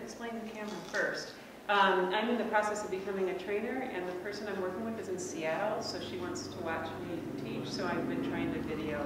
explain the camera first. I'm in the process of becoming a trainer, and the person I'm working with is in Seattle, so she wants to watch me teach, so I've been trying to video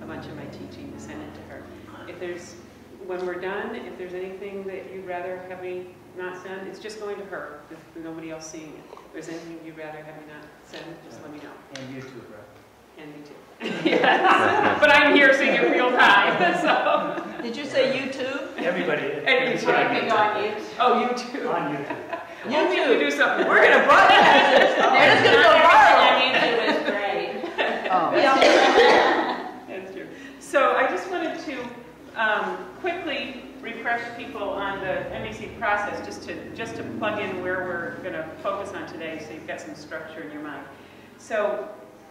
a bunch of my teaching to send it to her. If there's, when we're done, if there's anything that you'd rather have me not send, it's just going to her, with nobody else seeing it. If there's anything you'd rather have me not send, just let me know. And you too, bro. And me too. Yes. But I'm here seeing it real time, so. Did you say YouTube? Everybody. And YouTube. On YouTube. Oh, YouTube. On YouTube. YouTube. We do something. We're going to broadcast this. It's going to go viral. On YouTube is great. Oh. That's true. So I just wanted to quickly refresh people on the NVC process, just to plug in where we're going to focus on today, so you've got some structure in your mind. So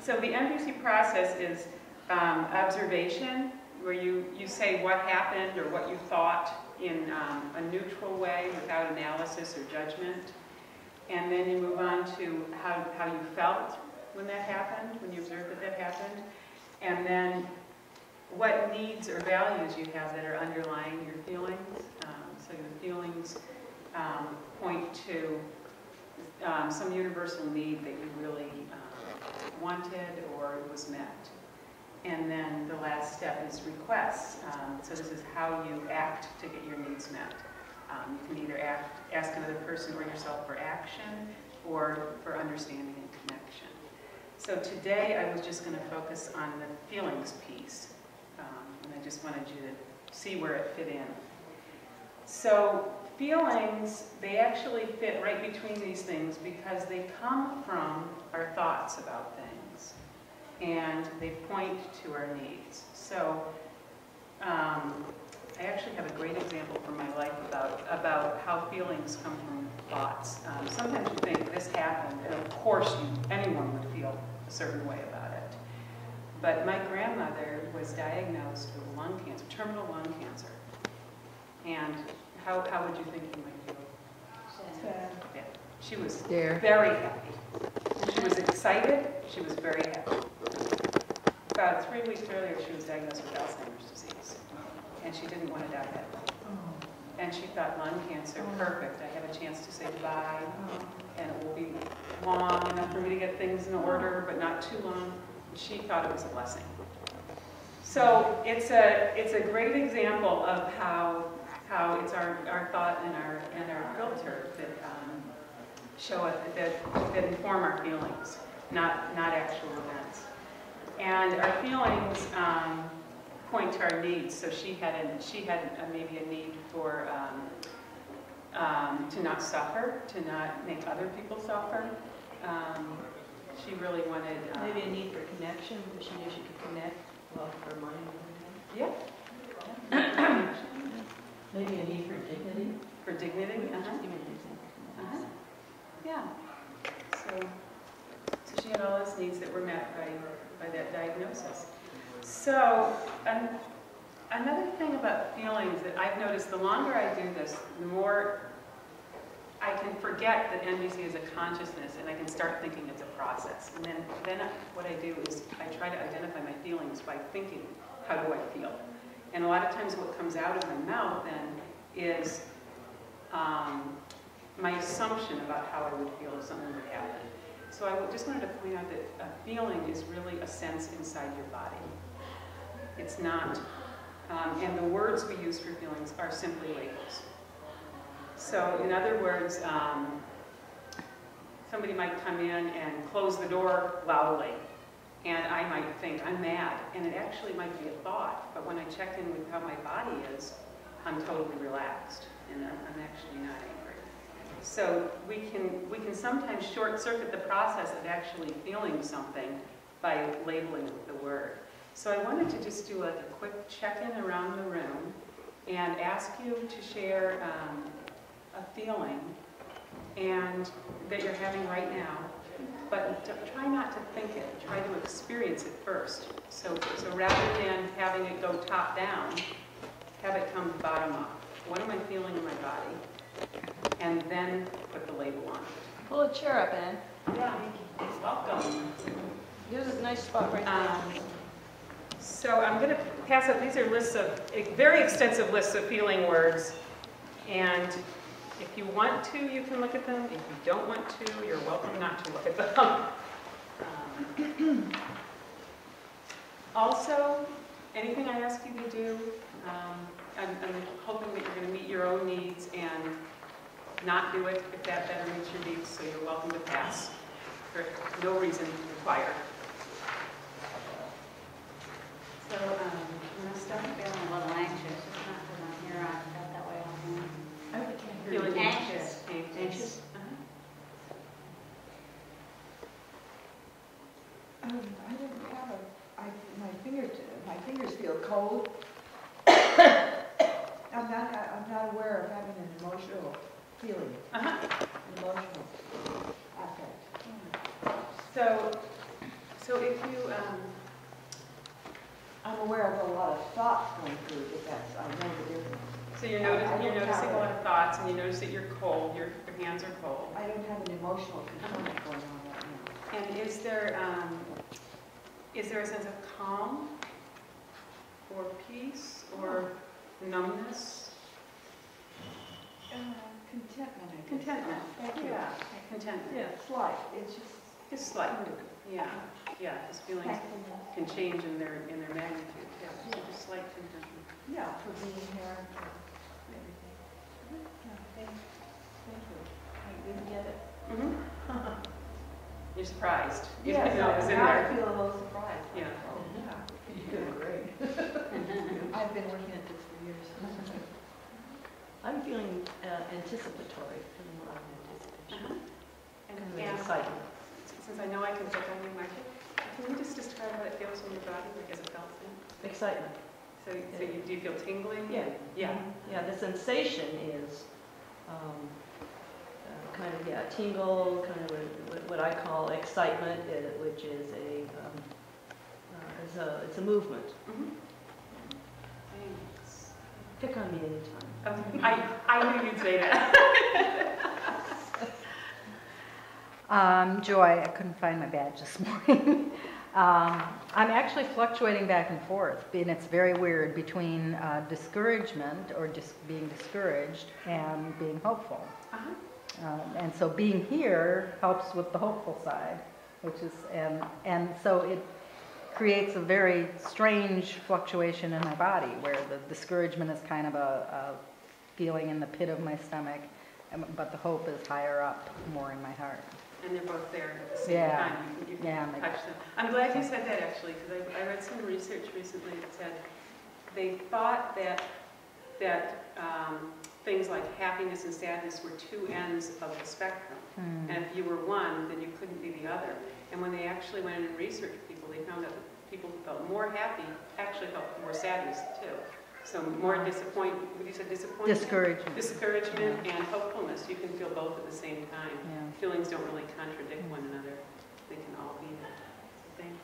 the NVC process is observation, where you say what happened or what you thought in a neutral way without analysis or judgment. And then you move on to how you felt when that happened, when you observed that happened. And then what needs or values you have that are underlying your feelings. So your feelings point to some universal need that you really wanted or was met. And then the last step is requests. So this is how you act to get your needs met. You can either ask another person or yourself for action or for understanding and connection. So today I was just going to focus on the feelings piece. And I just wanted you to see where it fit in. So feelings, they actually fit right between these things because they come from our thoughts about things. And they point to our needs. So I actually have a great example from my life about how feelings come from thoughts. Sometimes you think this happened, and of course anyone would feel a certain way about it. But my grandmother was diagnosed with lung cancer, terminal lung cancer. And how would you think you might feel? Sad. Yeah. She was Scared. very happy. She was excited. She was very happy. About 3 weeks earlier, she was diagnosed with Alzheimer's disease. And she didn't want to die that way. And she thought, lung cancer, perfect. I have a chance to say goodbye. And it will be long enough for me to get things in order, but not too long. She thought it was a blessing. So it's a great example of how it's our thought and our filter that show us that inform our feelings, not actual events. And our feelings point to our needs. So she had maybe a need for to not suffer, to not make other people suffer. She really wanted Maybe a need for connection, because she knew she could connect well her mind. Yeah. Maybe a need for dignity. For dignity. Give me an example. Yeah. So she had all those needs that were met by that diagnosis. So another thing about feelings that I've noticed, the longer I do this, the more I can forget that NVC is a consciousness, and I can start thinking it's a process. And then what I do is I try to identify my feelings by thinking, how do I feel? And a lot of times what comes out of my mouth then is my assumption about how I would feel if something would happen. So I just wanted to point out that a feeling is really a sense inside your body. It's not, and the words we use for feelings are simply labels. So in other words, somebody might come in and close the door loudly, and I might think, I'm mad, and it actually might be a thought, but when I check in with how my body is, I'm totally relaxed, and I'm actually not angry. So we can sometimes short-circuit the process of actually feeling something by labeling the word. So I wanted to just do a quick check-in around the room and ask you to share a feeling and that you're having right now, but try not to think it. Try to experience it first. So rather than having it go top down, have it come bottom up. What am I feeling in my body? And then put the label on it. Pull a chair up, Ann. Yeah, welcome. Here's a nice spot right there. So I'm going to pass up, these are lists of, very extensive lists of feeling words. And If you want to, you can look at them. If you don't want to, you're welcome not to look at them. Also, anything I ask you to do, I'm hoping that you're going to meet your own needs and not do it if that better meets your needs, so you're welcome to pass. For no reason required. So, I'm going to start Feeling a little anxious. It's not that I'm here, I felt that way all the time. I can't hear you. feeling Anxious. Anxious. I don't have my fingers feel cold. I'm not aware of having an emotional feeling, an emotional affect. So if you, I'm aware of a lot of thoughts going through, but I know the difference. so you're noticing a lot of thoughts, and you notice that you're cold, your hands are cold. I don't have an emotional component going on right now. And is there a sense of calm, or peace, or numbness? Contentment, I guess. Contentment. Thank you. Yeah. Contentment. Yeah, slight. It's Just slight. Yeah. Yeah. Because feelings thankfulness. can change in their magnitude. Yeah. So just slight contentment. Yeah, for being here and for everything. Yeah, thank you. I didn't get it. Mm-hmm. You're surprised. You Yes, didn't know it was in now I there. feel a little surprised. Yeah. Oh, yeah. You're doing great. I've been working at this for years. I'm feeling anticipatory, feeling a lot of anticipation. And And excitement. since I know I can pick on you, Michael, can you just describe how it feels in your body, like as a felt thing? Excitement. So do you feel tingling? Yeah. Yeah. Yeah, the sensation is kind of, tingle, kind of what I call excitement, which is it's a movement. Mm-hmm. Thanks. Pick on me anytime. Okay. I knew you'd say that. Joy, I couldn't find my badge this morning. I'm actually fluctuating back and forth, and it's very weird, between discouragement or just being discouraged and being hopeful. And so being here helps with the hopeful side, which is, and so it creates a very strange fluctuation in my body, where the discouragement is kind of a feeling in the pit of my stomach, but the hope is higher up, more in my heart. And they're both there at the same Yeah. time. You can touch them. I'm glad you said that, actually, because I read some research recently that said they thought that things like happiness and sadness were two ends of the spectrum. And if you were one, then you couldn't be the other. And when they actually went in and researched people, they found out that people who felt more happy actually felt more sadness too. So more disappointment, what you said, disappointment? Discouragement. Discouragement and hopefulness. You can feel both at the same time. Yeah. Feelings don't really contradict one another. They can all be there. Thanks.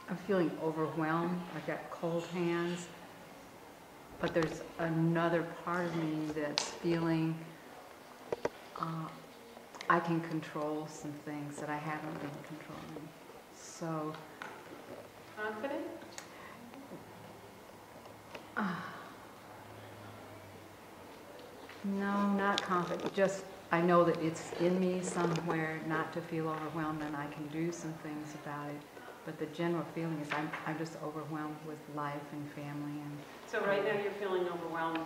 I'm feeling overwhelmed. I've got cold hands. But there's another part of me that's feeling I can control some things that I haven't been controlling. So, Confident? no, not confident. Just I know that it's in me somewhere not to feel overwhelmed, and I can do some things about it. But the general feeling is I'm just overwhelmed with life and family. And So right now you're feeling overwhelmed,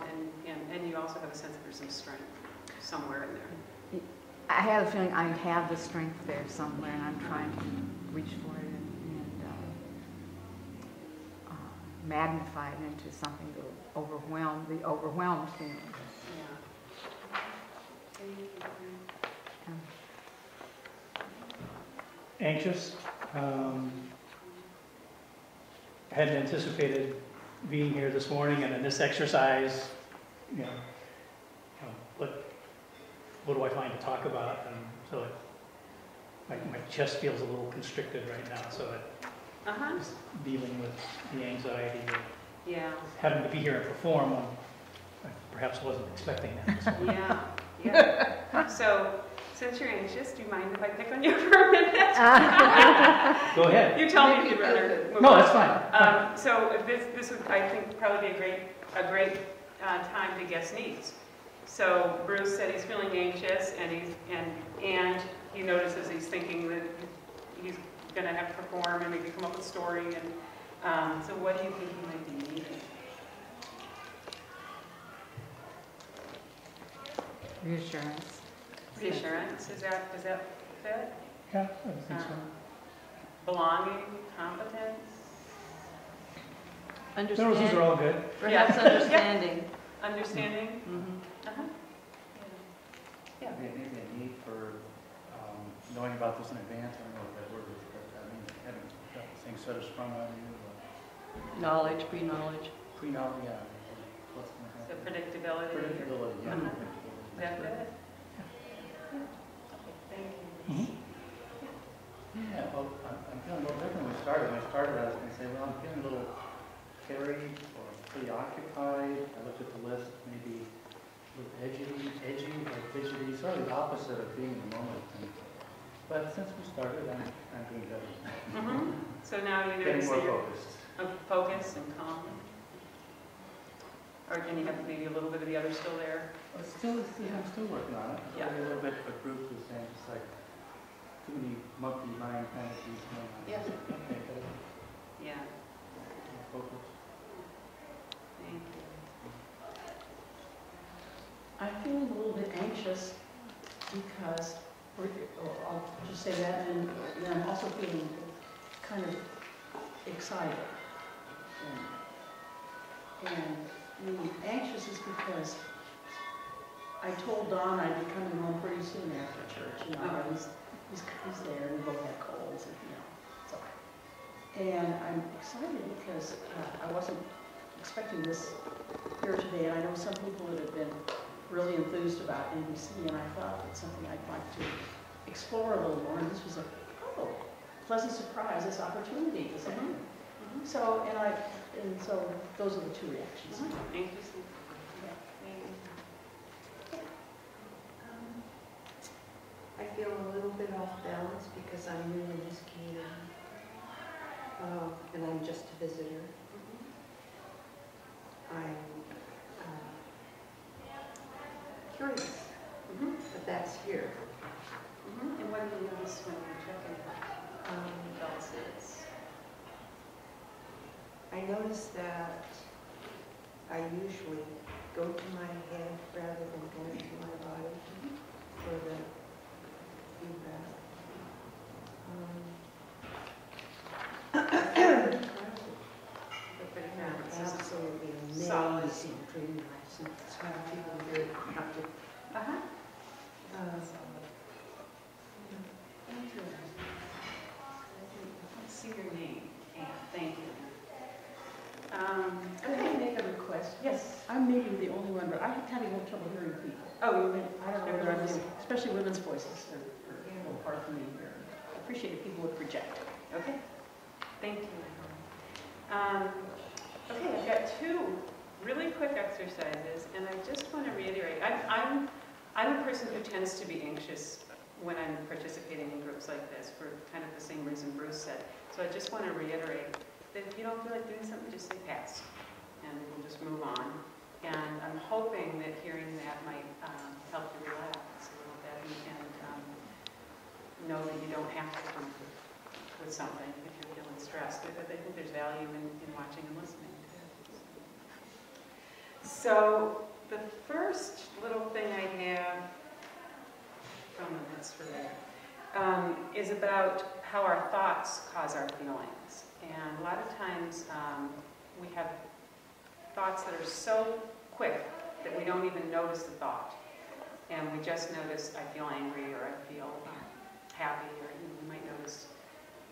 and you also have a sense that there's some strength somewhere in there. I have a feeling I have the strength there somewhere, and I'm trying to reach for it and magnify it into something to overwhelm the overwhelmed feeling. Yeah. Thank you. Anxious. Hadn't anticipated being here this morning, and in this exercise, what do I find to talk about? And so my chest feels a little constricted right now, so just dealing with the anxiety of having to be here and perform. I perhaps wasn't expecting that this morning. Yeah. So, since you're anxious, do you mind if I pick on you for a minute? Go ahead. You tell me if you'd rather move No, on. that's fine. So this would, I think, probably be a great time to guess needs. So Bruce said he's feeling anxious, and he notices he's thinking that he's going to have to perform and maybe come up with a story. And so, what do you think he might be needing? Reassurance. Reassurance. Is that fit? Yeah, I think so. Belonging, competence. Those are all good. Perhaps Yeah. understanding. Understanding. Mhm. Uh-huh. Yeah. Maybe a need for knowing about this in advance. I don't know what that word is, but I mean, having got things sort of sprung on you. Knowledge, pre-knowledge. Pre-knowledge, yeah. What's going to So happen? predictability. Predictability, yeah. Uh-huh. Predictability. Is that good? Okay, thank you. Mhm. Yeah, well, I'm feeling a little different when we started. When I started, I was going to say, well, I'm feeling a little carried or preoccupied. I looked at the list, maybe a little edgy or fidgety, sort of the opposite of being in the moment. But since we started, I'm doing better. Mm-hmm. So now you Getting notice more that you're focused. focused and calm. Or can you have maybe a little bit of the other still there? I'm still working on it. Yeah. Maybe a little bit what Cruz was saying, just like too many monkey mind fantasies going on. Yeah. Okay, better. Yeah. Focus. Thank you. I'm feeling a little bit anxious because, or I'll just say that, and I'm also feeling kind of excited. And the anxious is because I told Don I'd be coming home pretty soon after church. You know, he's there, and we both had colds, and so. And I'm excited because I wasn't expecting this here today, and I know some people that have been really enthused about NBC, and I thought it's something I'd like to explore a little more, and this was a pleasant surprise, this opportunity. So, and so those are the two reactions. Interesting. I feel a little bit off balance because I'm new in this community, and I'm just a visitor. I'm curious, but that's here. And what do you notice when you're checking adults? I notice that I usually go to my head rather than going to my body for the feedback. Absolutely amazing dream life. It's how people here have to. Let's see your name. Anne, thank you. Can I make a request? Yes. I'm maybe the only one, but I'm having a little trouble hearing people. Oh, I don't know whether I'm doing, especially women's voices are a little hard for me here. I appreciate if people would project. okay. Thank you. Okay, I've got two really quick exercises, and I just want to reiterate. I'm a person who tends to be anxious when I'm participating in groups like this for kind of the same reason Bruce said. So I just want to reiterate that if you don't feel like doing something, just say pass, and we'll just move on. And I'm hoping that hearing that might help you relax a little bit and know that you don't have to come with something if you're feeling stressed. But I think there's value in watching and listening too. So the first little thing I have from this for there is about how our thoughts cause our feelings. And a lot of times we have thoughts that are so quick that we don't even notice the thought. And we just notice, I feel angry, or I feel happy, or you might notice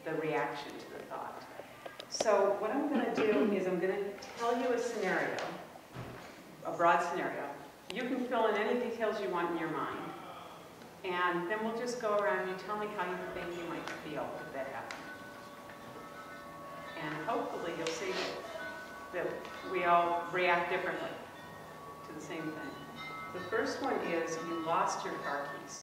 the reaction to the thought. So what I'm going to do is I'm going to tell you a scenario, a broad scenario. You can fill in any details you want in your mind. And then we'll just go around and you tell me how you think you might feel if that happened. And hopefully you'll see that we all react differently to the same thing. The first one is you lost your car keys.